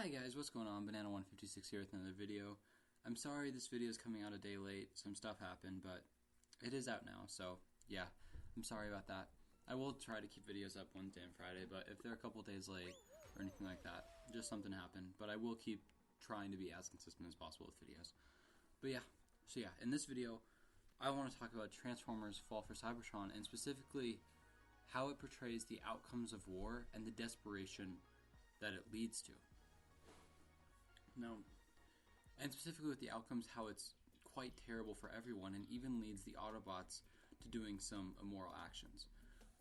Hi guys, what's going on? Banana156 here with another video. I'm sorry this video is coming out a day late. Some stuff happened, but it is out now, so yeah, I'm sorry about that. I will try to keep videos up Wednesday and Friday, but if they're a couple days late or anything like that, just something happened. But I will keep trying to be as consistent as possible with videos. But yeah, in this video, I want to talk about Transformers FOC for Cybertron, and specifically how it portrays the outcomes of war and the desperation that it leads to. Now, and specifically with the outcomes, how it's quite terrible for everyone and even leads the Autobots to doing some immoral actions.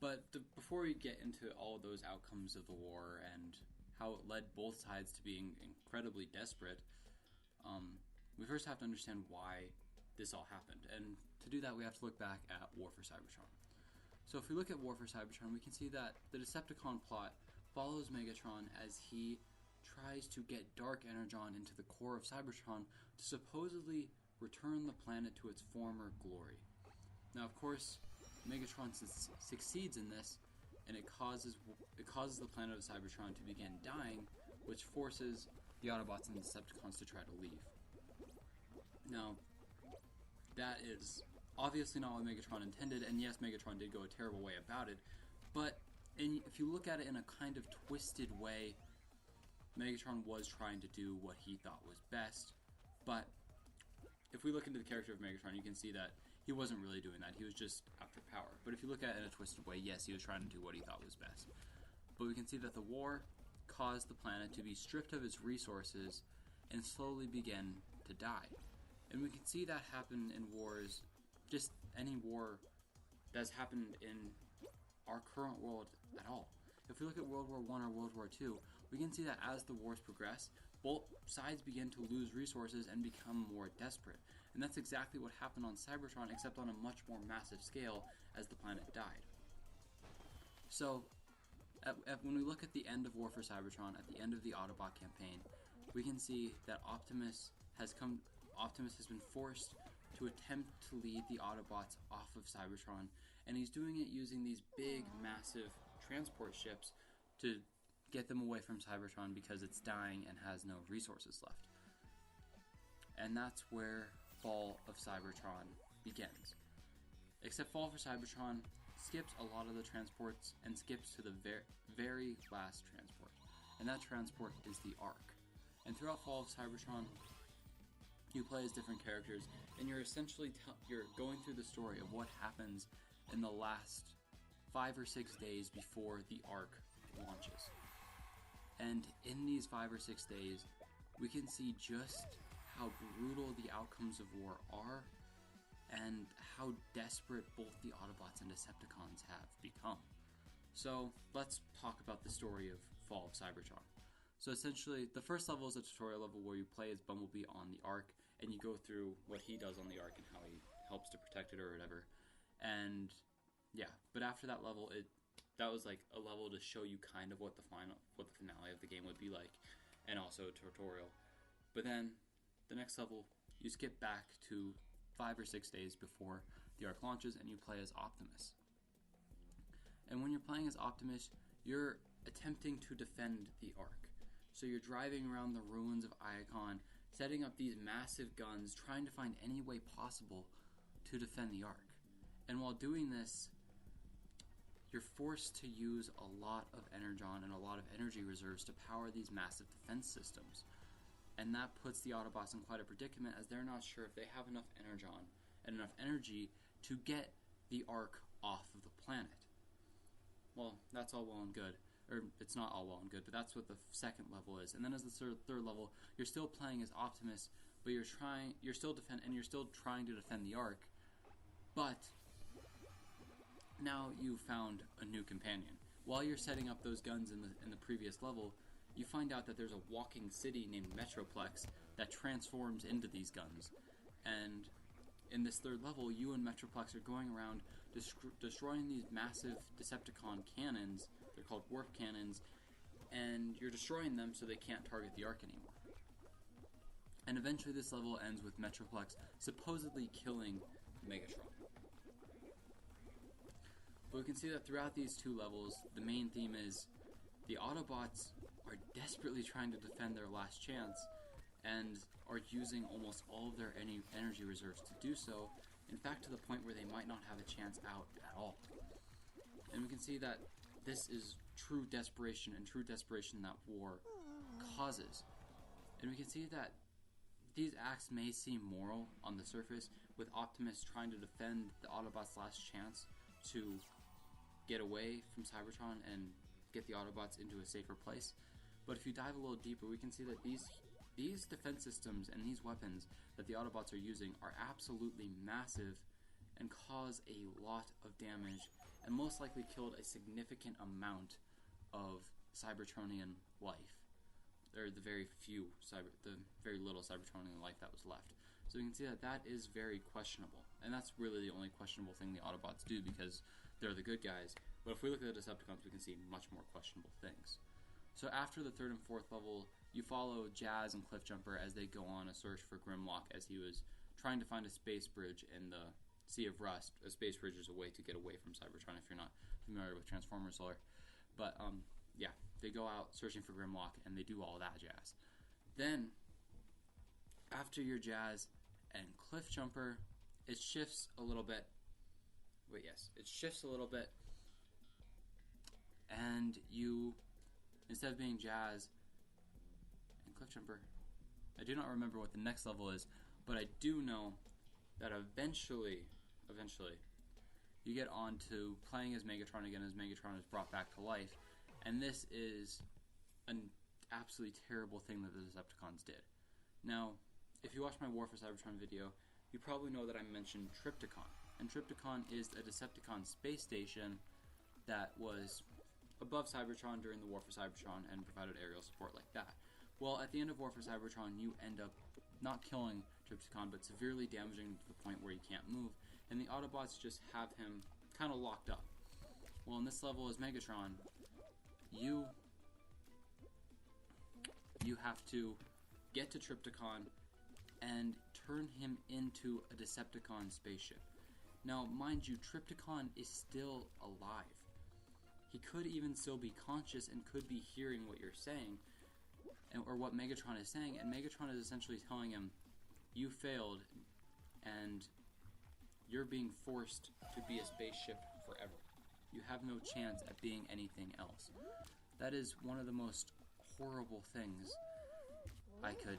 But before we get into all of those outcomes of the war and how it led both sides to being incredibly desperate, we first have to understand why this all happened. And to do that, we have to look back at War for Cybertron. So if we look at War for Cybertron, we can see that the Decepticon plot follows Megatron as he tries to get Dark Energon into the core of Cybertron to supposedly return the planet to its former glory. Now, of course, Megatron succeeds in this, and it causes the planet of Cybertron to begin dying, which forces the Autobots and the Decepticons to try to leave. Now, that is obviously not what Megatron intended, and yes, Megatron did go a terrible way about it, but if you look at it in a kind of twisted way, Megatron was trying to do what he thought was best, but if we look into the character of Megatron, you can see that he wasn't really doing that. He was just after power. But if you look at it in a twisted way, yes, he was trying to do what he thought was best. But we can see that the war caused the planet to be stripped of its resources and slowly begin to die. And we can see that happen in wars, just any war that's happened in our current world at all. If we look at World War I or World War II, we can see that as the wars progress, both sides begin to lose resources and become more desperate. And that's exactly what happened on Cybertron, except on a much more massive scale as the planet died. So, when we look at the end of War for Cybertron, at the end of the Autobot campaign, we can see that Optimus has been forced to attempt to lead the Autobots off of Cybertron, and he's doing it using these big, massive transport ships to get them away from Cybertron because it's dying and has no resources left. And that's where Fall of Cybertron begins. Except Fall for Cybertron skips a lot of the transports and skips to the very last transport. And that transport is the Ark. And throughout Fall of Cybertron, you play as different characters, and you're essentially you're going through the story of what happens in the last 5 or 6 days before the Ark launches. And in these 5 or 6 days, we can see just how brutal the outcomes of war are and how desperate both the Autobots and Decepticons have become. So let's talk about the story of Fall of Cybertron. So essentially, the first level is a tutorial level where you play as Bumblebee on the Ark, and you go through what he does on the Ark and how he helps to protect it or whatever. And yeah, but after that level, that was like a level to show you kind of what the finale of the game would be like, and also a tutorial. But then the next level, you skip back to 5 or 6 days before the Ark launches, and you play as Optimus. And when you're playing as Optimus, you're attempting to defend the Ark. So you're driving around the ruins of Icon, setting up these massive guns, trying to find any way possible to defend the Ark. And while doing this, you're forced to use a lot of energon and a lot of energy reserves to power these massive defense systems. And that puts the Autobots in quite a predicament, as they're not sure if they have enough energon and enough energy to get the Ark off of the planet. Well, that's all well and good. Or it's not all well and good, but that's what the second level is. And then as the third level, you're still playing as Optimus, but you're still trying to defend the Ark. But now you've found a new companion. While you're setting up those guns in the previous level, you find out that there's a walking city named Metroplex that transforms into these guns. And in this third level, you and Metroplex are going around destroying these massive Decepticon cannons. They're called warp cannons, and you're destroying them so they can't target the Ark anymore. And eventually this level ends with Metroplex supposedly killing Megatron. But we can see that throughout these two levels, the main theme is the Autobots are desperately trying to defend their last chance and are using almost all of their energy reserves to do so, in fact to the point where they might not have a chance out at all. And we can see that this is true desperation, and true desperation that war causes. And we can see that these acts may seem moral on the surface, with Optimus trying to defend the Autobots' last chance to get away from Cybertron and get the Autobots into a safer place. But if you dive a little deeper, we can see that these defense systems and these weapons that the Autobots are using are absolutely massive and cause a lot of damage, and most likely killed a significant amount of Cybertronian life. Or the very little Cybertronian life that was left. So you can see that that is very questionable. And that's really the only questionable thing the Autobots do, because they're the good guys. But if we look at the Decepticons, we can see much more questionable things. So after the 3rd and 4th level, you follow Jazz and Cliffjumper as they go on a search for Grimlock, as he was trying to find a space bridge in the Sea of Rust. A space bridge is a way to get away from Cybertron, if you're not familiar with Transformers lore. But, yeah, they go out searching for Grimlock, and they do all that jazz. Then, after your Jazz and Cliffjumper, it shifts a little bit. It shifts a little bit, and you, instead of being Jazz and Cliffjumper, I do not remember what the next level is, but I do know that eventually, you get on to playing as Megatron again, as Megatron is brought back to life, and this is an absolutely terrible thing that the Decepticons did. Now, if you watch my War for Cybertron video, you probably know that I mentioned Trypticon. And Trypticon is a Decepticon space station that was above Cybertron during the War for Cybertron and provided aerial support like that. Well, at the end of War for Cybertron, you end up not killing Trypticon, but severely damaging him to the point where he can't move, and the Autobots just have him kind of locked up. Well, in this level as Megatron, you have to get to Trypticon and turn him into a Decepticon spaceship. Now, mind you, Trypticon is still alive. He could even still be conscious and could be hearing what you're saying, or what Megatron is saying, and Megatron is essentially telling him, you failed, and you're being forced to be a spaceship forever. You have no chance at being anything else. That is one of the most horrible things I can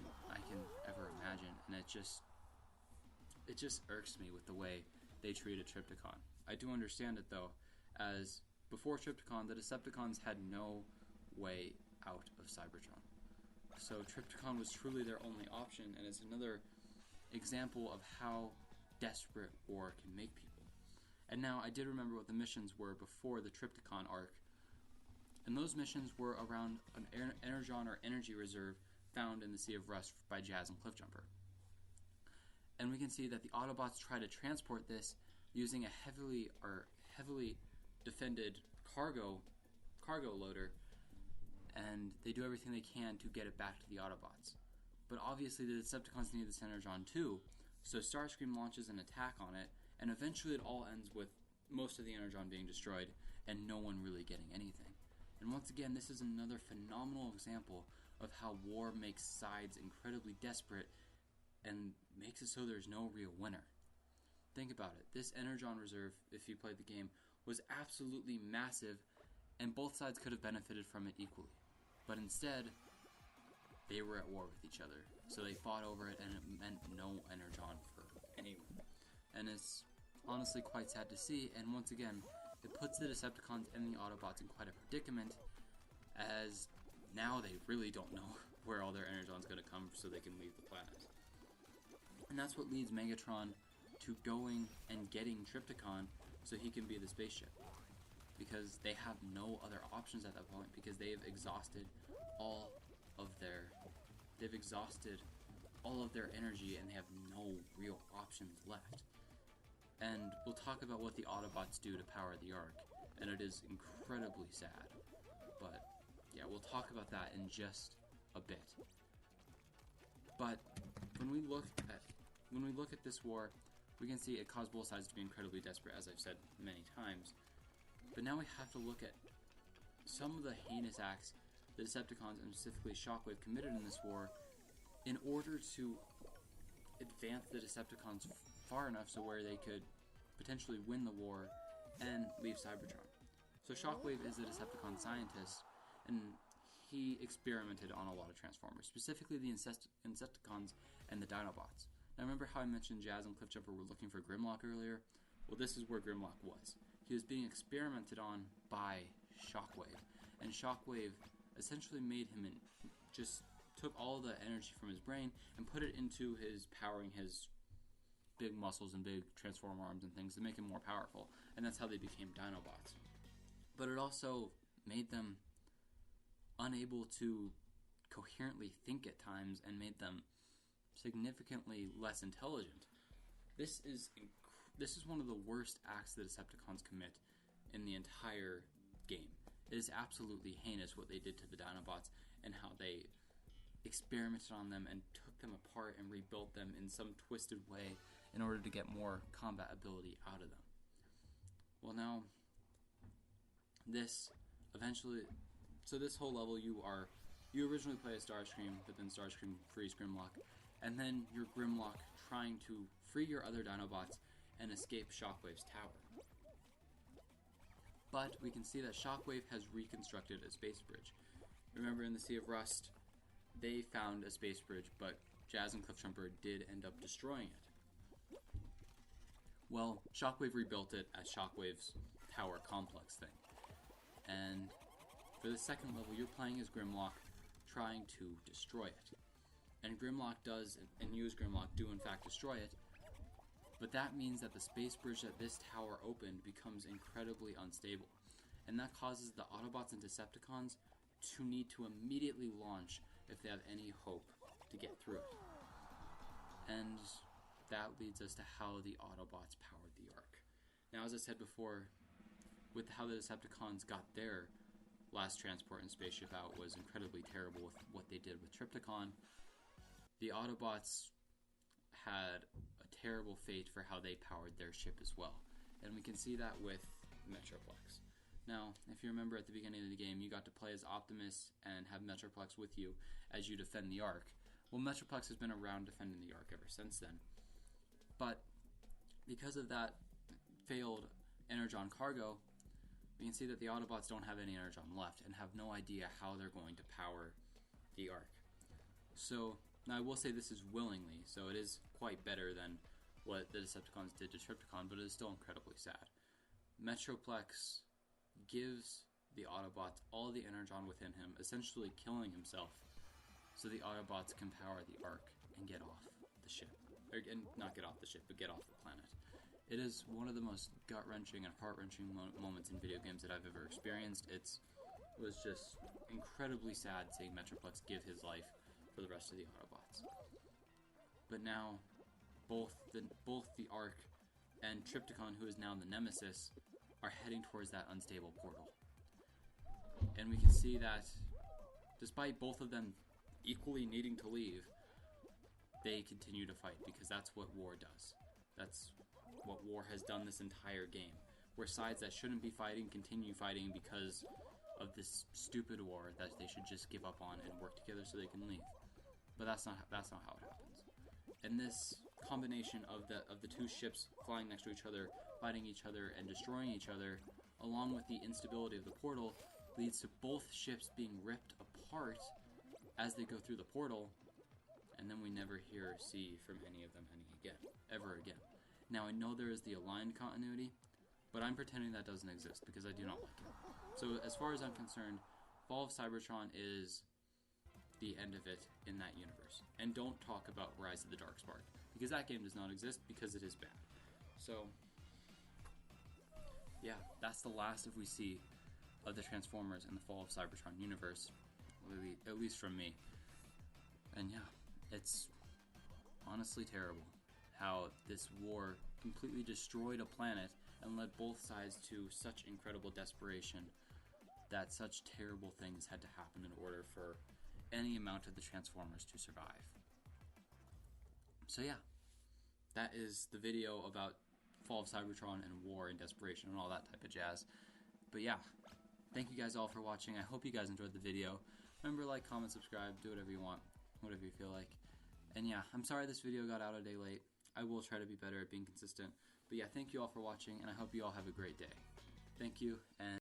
ever imagine, and it just irks me with the way they treated Trypticon. I do understand it though, as before Trypticon, the Decepticons had no way out of Cybertron. So Trypticon was truly their only option, and it's another example of how desperate war can make people. And now, I did remember what the missions were before the Trypticon arc, and those missions were around an energon or energy reserve found in the Sea of Rust by Jazz and Cliffjumper. And we can see that the Autobots try to transport this using a heavily defended cargo loader, and they do everything they can to get it back to the Autobots. But obviously the Decepticons need this energon too, so Starscream launches an attack on it, and eventually it all ends with most of the energon being destroyed and no one really getting anything. And once again, this is another phenomenal example of how war makes sides incredibly desperate and makes it so there's no real winner. Think about it. This energon reserve, if you played the game, was absolutely massive, and both sides could have benefited from it equally. But instead, they were at war with each other. So they fought over it, and it meant no energon for anyone. And it's honestly quite sad to see, and once again, it puts the Decepticons and the Autobots in quite a predicament, as now they really don't know where all their energon's going to come so they can leave the planet. And that's what leads Megatron to going and getting Trypticon so he can be the spaceship. Because they have no other options at that point, because they have exhausted all of their energy, and they have no real options left. And we'll talk about what the Autobots do to power the Ark, and it is incredibly sad. But yeah, we'll talk about that in just a bit. But when we look at this war, we can see it caused both sides to be incredibly desperate, as I've said many times. But now we have to look at some of the heinous acts the Decepticons, and specifically Shockwave, committed in this war in order to advance the Decepticons far enough so where they could potentially win the war and leave Cybertron. So Shockwave is a Decepticon scientist, and he experimented on a lot of Transformers, specifically the Insecticons and the Dinobots. Now remember how I mentioned Jazz and Cliffjumper were looking for Grimlock earlier? Well, this is where Grimlock was. He was being experimented on by Shockwave, and Shockwave essentially made him just took all the energy from his brain and put it into his powering his big muscles and big Transformer arms and things to make him more powerful, and that's how they became Dinobots. But it also made them unable to coherently think at times and made them significantly less intelligent. This is one of the worst acts the Decepticons commit in the entire game. It is absolutely heinous what they did to the Dinobots and how they experimented on them and took them apart and rebuilt them in some twisted way in order to get more combat ability out of them. Well, now, this whole level you originally play as Starscream, but then Starscream frees Grimlock, and then you're Grimlock trying to free your other Dinobots and escape Shockwave's tower. But we can see that Shockwave has reconstructed a space bridge. Remember in the Sea of Rust, they found a space bridge, but Jazz and Cliffjumper did end up destroying it. Well, Shockwave rebuilt it as Shockwave's tower complex thing. And for the second level, you're playing as Grimlock, trying to destroy it. And Grimlock does, and you as Grimlock do in fact destroy it, but that means that the space bridge that this tower opened becomes incredibly unstable. And that causes the Autobots and Decepticons to need to immediately launch if they have any hope to get through it. And that leads us to how the Autobots powered the Ark. Now, as I said before, with how the Decepticons got their last transport and spaceship out was incredibly terrible with what they did with Trypticon. The Autobots had a terrible fate for how they powered their ship as well. And we can see that with Metroplex. Now, if you remember at the beginning of the game, you got to play as Optimus and have Metroplex with you as you defend the Ark. Well, Metroplex has been around defending the Ark ever since then. But because of that failed Energon cargo, we can see that the Autobots don't have any Energon left and have no idea how they're going to power the Ark. So, now I will say this is willingly, so it is quite better than what the Decepticons did to Trypticon, but it is still incredibly sad. Metroplex gives the Autobots all the Energon within him, essentially killing himself, so the Autobots can power the Ark and get off the ship. And not get off the ship, but get off the planet. It is one of the most gut-wrenching and heart-wrenching moments in video games that I've ever experienced. It was just incredibly sad seeing Metroplex give his life for the rest of the Autobots. But now, both the Ark and Trypticon, who is now the Nemesis, are heading towards that unstable portal. And we can see that, despite both of them equally needing to leave, they continue to fight, because that's what war does. That's what war has done this entire game, where sides that shouldn't be fighting continue fighting because of this stupid war that they should just give up on and work together so they can leave. But that's not how it happens. And this combination of the two ships flying next to each other, fighting each other and destroying each other, along with the instability of the portal, leads to both ships being ripped apart as they go through the portal, and then we never hear or see from any of them ever again. Now, I know there is the aligned continuity, but I'm pretending that doesn't exist because I do not like it. So as far as I'm concerned, Fall of Cybertron is the end of it in that universe. And don't talk about Rise of the Darkspark, because that game does not exist because it is bad. So, yeah, that's the last we see of the Transformers in the Fall of Cybertron universe, at least from me. And yeah, it's honestly terrible how this war completely destroyed a planet and led both sides to such incredible desperation that such terrible things had to happen in order for any amount of the Transformers to survive. So yeah, that is the video about Fall of Cybertron and war and desperation and all that type of jazz. But yeah, thank you guys all for watching. I hope you guys enjoyed the video. Remember, like, comment, subscribe, do whatever you want, whatever you feel like. And yeah, I'm sorry this video got out a day late. I will try to be better at being consistent. But yeah, thank you all for watching, and I hope you all have a great day. Thank you, and